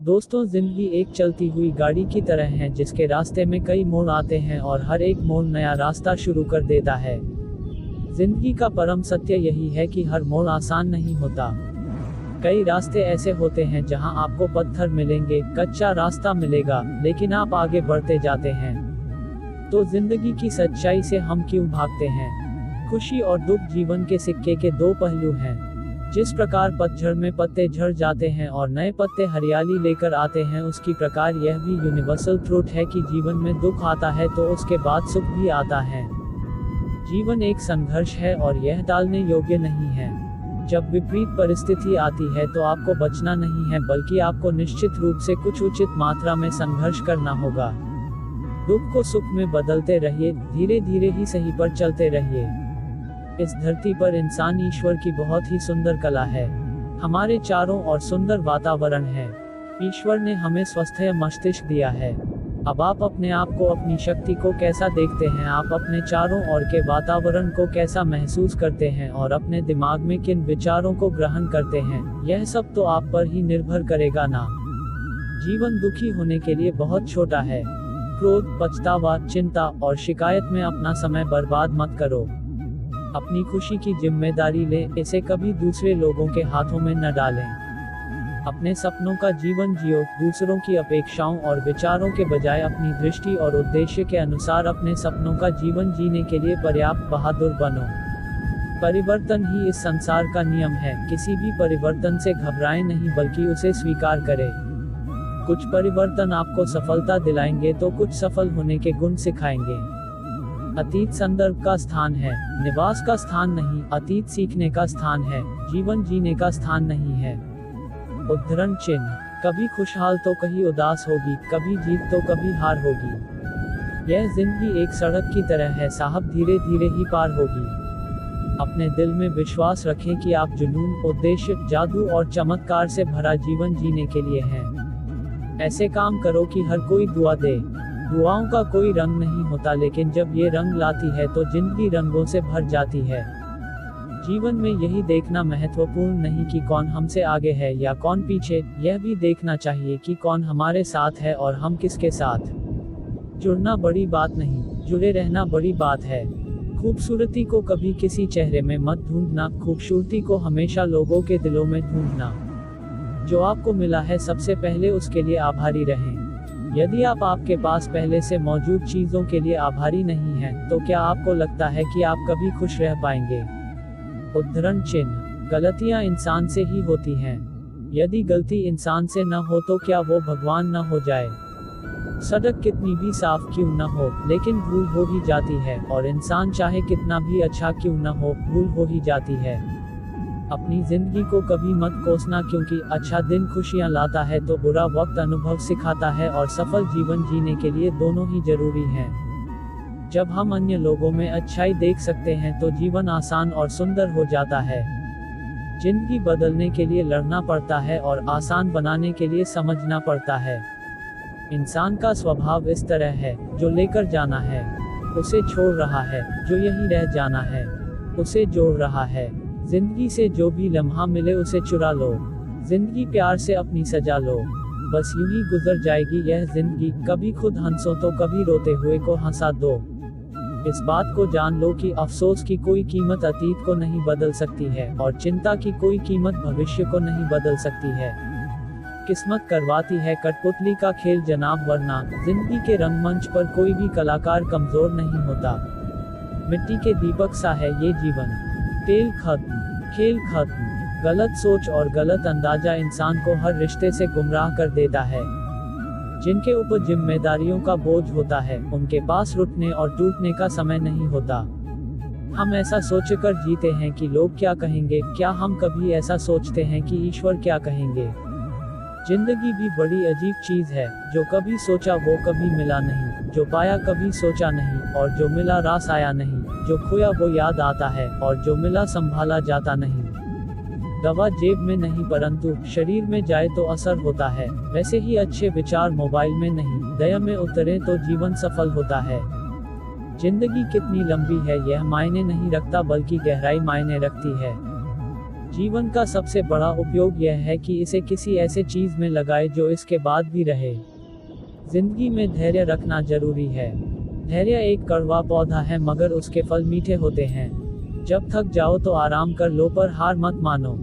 दोस्तों, जिंदगी एक चलती हुई गाड़ी की तरह है जिसके रास्ते में कई मोड़ आते हैं और हर एक मोड़ नया रास्ता शुरू कर देता है। जिंदगी का परम सत्य यही है कि हर मोड़ आसान नहीं होता। कई रास्ते ऐसे होते हैं जहां आपको पत्थर मिलेंगे, कच्चा रास्ता मिलेगा, लेकिन आप आगे बढ़ते जाते हैं। तो जिंदगी की सच्चाई से हम क्यों भागते हैं? खुशी और दुख जीवन के सिक्के के दो पहलू हैं। जिस प्रकार पतझड़ में पत्ते झड़ जाते हैं और नए पत्ते हरियाली लेकर आते हैं, उसकी प्रकार यह भी यूनिवर्सल ट्रूथ है कि जीवन में दुख आता है तो उसके बाद सुख भी आता है। जीवन एक संघर्ष है और यह टालने योग्य नहीं है। जब विपरीत परिस्थिति आती है तो आपको बचना नहीं है, बल्कि आपको निश्चित रूप से कुछ उचित मात्रा में संघर्ष करना होगा। दुख को सुख में बदलते रहिए, धीरे धीरे ही सही पर चलते रहिए। इस धरती पर इंसान ईश्वर की बहुत ही सुंदर कला है। हमारे चारों ओर सुंदर वातावरण है। ईश्वर ने हमें स्वस्थ मस्तिष्क दिया है। अब आप अपने आप को, अपनी शक्ति को कैसा देखते हैं, आप अपने चारों ओर के वातावरण को कैसा महसूस करते हैं और अपने दिमाग में किन विचारों को ग्रहण करते हैं, यह सब तो आप पर ही निर्भर करेगा ना। जीवन दुखी होने के लिए बहुत छोटा है। क्रोध, पछतावा, चिंता और शिकायत में अपना समय बर्बाद मत करो। अपनी खुशी की जिम्मेदारी लें, इसे कभी दूसरे लोगों के हाथों में न डालें। अपने सपनों का जीवन जियो, दूसरों की अपेक्षाओं और विचारों के बजाय अपनी दृष्टि और उद्देश्य के अनुसार अपने सपनों का जीवन जीने के लिए पर्याप्त बहादुर बनो। परिवर्तन ही इस संसार का नियम है। किसी भी परिवर्तन से घबराएं नहीं, बल्कि उसे स्वीकार करें। कुछ परिवर्तन आपको सफलता दिलाएंगे तो कुछ सफल होने के गुण सिखाएंगे। अतीत संदर्भ का स्थान है, निवास का स्थान नहीं। अतीत सीखने का स्थान है, जीवन जीने का स्थान नहीं है। उद्धरण चिन्ह। कभी खुशहाल तो कभी उदास होगी, कभी जीत तो कभी हार होगी। यह जिंदगी एक सड़क की तरह है साहब, धीरे धीरे ही पार होगी। अपने दिल में विश्वास रखें कि आप जुनून, उद्देश्य, जादू और चमत्कार से भरा जीवन जीने के लिए हैं। ऐसे काम करो कि हर कोई दुआ दे। दुआओं का कोई रंग नहीं होता, लेकिन जब ये रंग लाती है तो जिंदगी रंगों से भर जाती है। जीवन में यही देखना महत्वपूर्ण नहीं कि कौन हमसे आगे है या कौन पीछे, यह भी देखना चाहिए कि कौन हमारे साथ है और हम किसके साथ। जुड़ना बड़ी बात नहीं, जुड़े रहना बड़ी बात है। खूबसूरती को कभी किसी चेहरे में मत ढूंढना, खूबसूरती को हमेशा लोगों के दिलों में ढूंढना। जो आपको मिला है सबसे पहले उसके लिए आभारी रहें। यदि आप आपके पास पहले से मौजूद चीजों के लिए आभारी नहीं हैं, तो क्या आपको लगता है कि आप कभी खुश रह पाएंगे? उद्धरण चिन्ह। गलतियां इंसान से ही होती हैं। यदि गलती इंसान से न हो तो क्या वो भगवान न हो जाए? सड़क कितनी भी साफ क्यों न हो, लेकिन भूल हो ही जाती है, और इंसान चाहे कितना भी अच्छा क्यों न हो, भूल हो ही जाती है। अपनी जिंदगी को कभी मत कोसना, क्योंकि अच्छा दिन खुशियां लाता है तो बुरा वक्त अनुभव सिखाता है, और सफल जीवन जीने के लिए दोनों ही जरूरी हैं। जब हम अन्य लोगों में अच्छाई देख सकते हैं तो जीवन आसान और सुंदर हो जाता है। जिंदगी बदलने के लिए लड़ना पड़ता है और आसान बनाने के लिए समझना पड़ता है। इंसान का स्वभाव इस तरह है, जो लेकर जाना है उसे छोड़ रहा है, जो यहीं रह जाना है उसे जोड़ रहा है। जिंदगी से जो भी लम्हा मिले उसे चुरा लो। जिंदगी प्यार से अपनी सजा लो। बस यूं ही गुजर जाएगी यह जिंदगी। कभी खुद हंसो तो कभी रोते हुए को हंसा दो। इस बात को जान लो कि अफसोस की कोई कीमत अतीत को नहीं बदल सकती है, और चिंता की कोई कीमत भविष्य को नहीं बदल सकती है। किस्मत करवाती है कठपुतली का खेल जनाब, वरना जिंदगी के रंगमंच पर कोई भी कलाकार कमजोर नहीं होता। मिट्टी के दीपक सा है ये जीवन। तेल खत्म, खेल खत्म। गलत सोच और गलत अंदाजा इंसान को हर रिश्ते से गुमराह कर देता है। जिनके ऊपर जिम्मेदारियों का बोझ होता है, उनके पास रुकने और टूटने का समय नहीं होता। हम ऐसा सोचकर जीते हैं कि लोग क्या कहेंगे। क्या हम कभी ऐसा सोचते हैं कि ईश्वर क्या कहेंगे? जिंदगी भी बड़ी अजीब चीज है। जो कभी सोचा वो कभी मिला नहीं, जो पाया कभी सोचा नहीं, और जो मिला रास आया नहीं। जो खोया वो याद आता है, और जो मिला संभाला जाता नहीं। दवा जेब में नहीं परंतु शरीर में जाए तो असर होता है। वैसे ही अच्छे विचार मोबाइल में नहीं, दया में उतरे तो जीवन सफल होता है। जिंदगी कितनी लंबी है यह मायने नहीं रखता, बल्कि गहराई मायने रखती है। जीवन का सबसे बड़ा उपयोग यह है कि इसे किसी ऐसे चीज में लगाए जो इसके बाद भी रहे। जिंदगी में धैर्य रखना जरूरी है। धैर्य एक कड़वा पौधा है मगर उसके फल मीठे होते हैं। जब थक जाओ तो आराम कर लो पर हार मत मानो।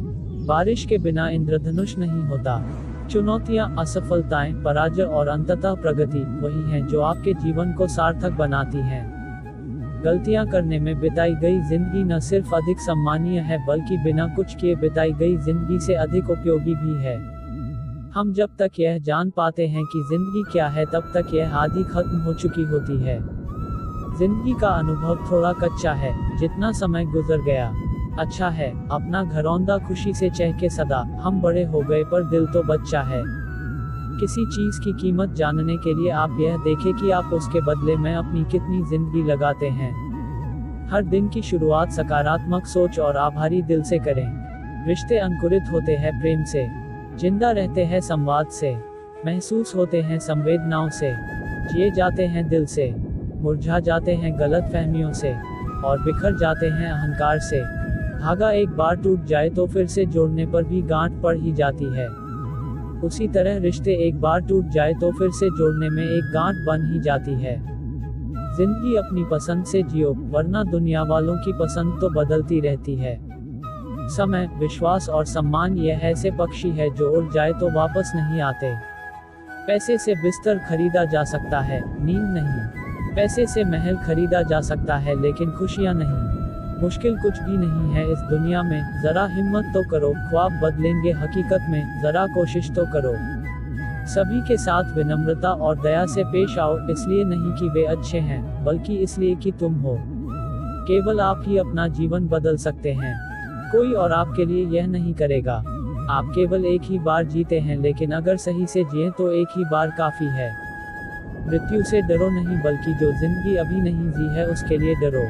बारिश के बिना इंद्रधनुष नहीं होता। चुनौतियां, असफलताएं, पराजय और अंततः प्रगति वही हैं जो आपके जीवन को सार्थक बनाती हैं। गलतियां करने में बिताई गई जिंदगी न सिर्फ अधिक सम्मानीय है बल्कि बिना कुछ किए बिताई गई जिंदगी से अधिक उपयोगी भी है। हम जब तक यह जान पाते हैं कि जिंदगी क्या है तब तक यह आधी खत्म हो चुकी होती है। जिंदगी का अनुभव थोड़ा कच्चा है, जितना समय गुजर गया अच्छा है। अपना घरौंदा खुशी से चहके सदा, हम बड़े हो गए पर दिल तो बच्चा है। किसी चीज की कीमत जानने के लिए आप यह देखें कि आप उसके बदले में अपनी कितनी जिंदगी लगाते हैं। हर दिन की शुरुआत सकारात्मक सोच और आभारी दिल से करें। रिश्ते अंकुरित होते हैं प्रेम से, जिंदा रहते हैं संवाद से, महसूस होते हैं संवेदनाओं से, जिए जाते हैं दिल से, मुरझा जाते हैं गलत फहमियों से और बिखर जाते हैं अहंकार से। धागा एक बार टूट जाए तो फिर से जोड़ने पर भी गांठ पड़ ही जाती है। उसी तरह रिश्ते एक बार टूट जाए तो फिर से जोड़ने में एक गांठ बन ही जाती है। जिंदगी अपनी पसंद से जियो, वरना दुनिया वालों की पसंद तो बदलती रहती है। समय, विश्वास और सम्मान यह ऐसे पक्षी है जो उड़ जाए तो वापस नहीं आते। पैसे से बिस्तर खरीदा जा सकता है, नींद नहीं। पैसे से महल खरीदा जा सकता है लेकिन खुशियां नहीं। मुश्किल कुछ भी नहीं है इस दुनिया में, जरा हिम्मत तो करो, ख्वाब बदलेंगे हकीकत में, जरा कोशिश तो करो। सभी के साथ विनम्रता और दया से पेश आओ, इसलिए नहीं कि वे अच्छे हैं बल्कि इसलिए कि तुम हो। केवल आप ही अपना जीवन बदल सकते हैं, कोई और आपके लिए यह नहीं करेगा। आप केवल एक ही बार जीते हैं लेकिन अगर सही से जिए तो एक ही बार काफी है। मृत्यु से डरो नहीं बल्कि जो जिंदगी अभी नहीं जी है उसके लिए डरो।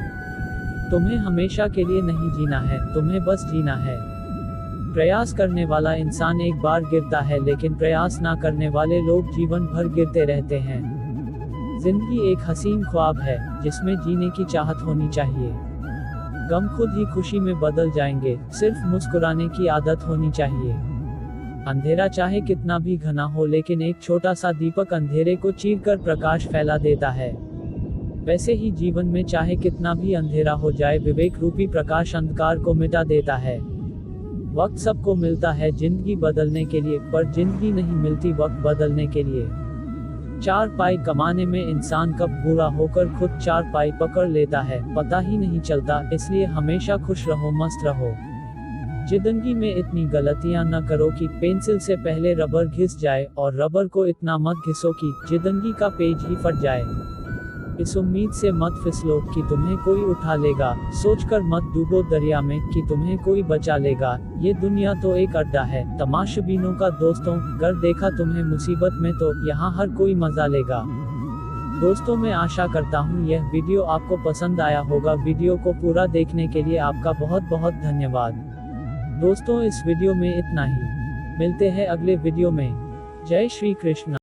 तुम्हें हमेशा के लिए नहीं जीना है, तुम्हें बस जीना है। प्रयास करने वाला इंसान एक बार गिरता है लेकिन प्रयास ना करने वाले लोग जीवन भर गिरते रहते हैं। जिंदगी एक हसीन ख्वाब है जिसमें जीने की चाहत होनी चाहिए। गम खुद ही खुशी में बदल जाएंगे, सिर्फ मुस्कुराने की आदत होनी चाहिए। अंधेरा चाहे कितना भी घना हो लेकिन एक छोटा सा दीपक अंधेरे को चीरकर प्रकाश फैला देता है। वैसे ही जीवन में चाहे कितना भी अंधेरा हो जाए, विवेक रूपी प्रकाश अंधकार को मिटा देता है। वक्त सबको मिलता है जिंदगी बदलने के लिए, पर जिंदगी नहीं मिलती वक्त बदलने के लिए। 4 पाई कमाने में इंसान कब बुरा होकर खुद 4 पाई पकड़ लेता है पता ही नहीं चलता, इसलिए हमेशा खुश रहो, मस्त रहो। जिंदगी में इतनी गलतियां न करो कि पेंसिल से पहले रबर घिस जाए और रबर को इतना मत घिसो कि जिंदगी का पेज ही फट जाए। इस उम्मीद से मत फिसलो कि तुम्हें कोई उठा लेगा, सोचकर मत डूबो दरिया में कि तुम्हें कोई बचा लेगा। ये दुनिया तो एक अड्डा है तमाशबीनों का दोस्तों, अगर देखा तुम्हें मुसीबत में तो यहाँ हर कोई मजा लेगा। दोस्तों, मैं आशा करता हूँ यह वीडियो आपको पसंद आया होगा। वीडियो को पूरा देखने के लिए आपका बहुत बहुत धन्यवाद। दोस्तों, इस वीडियो में इतना ही। मिलते हैं अगले वीडियो में। जय श्री कृष्ण।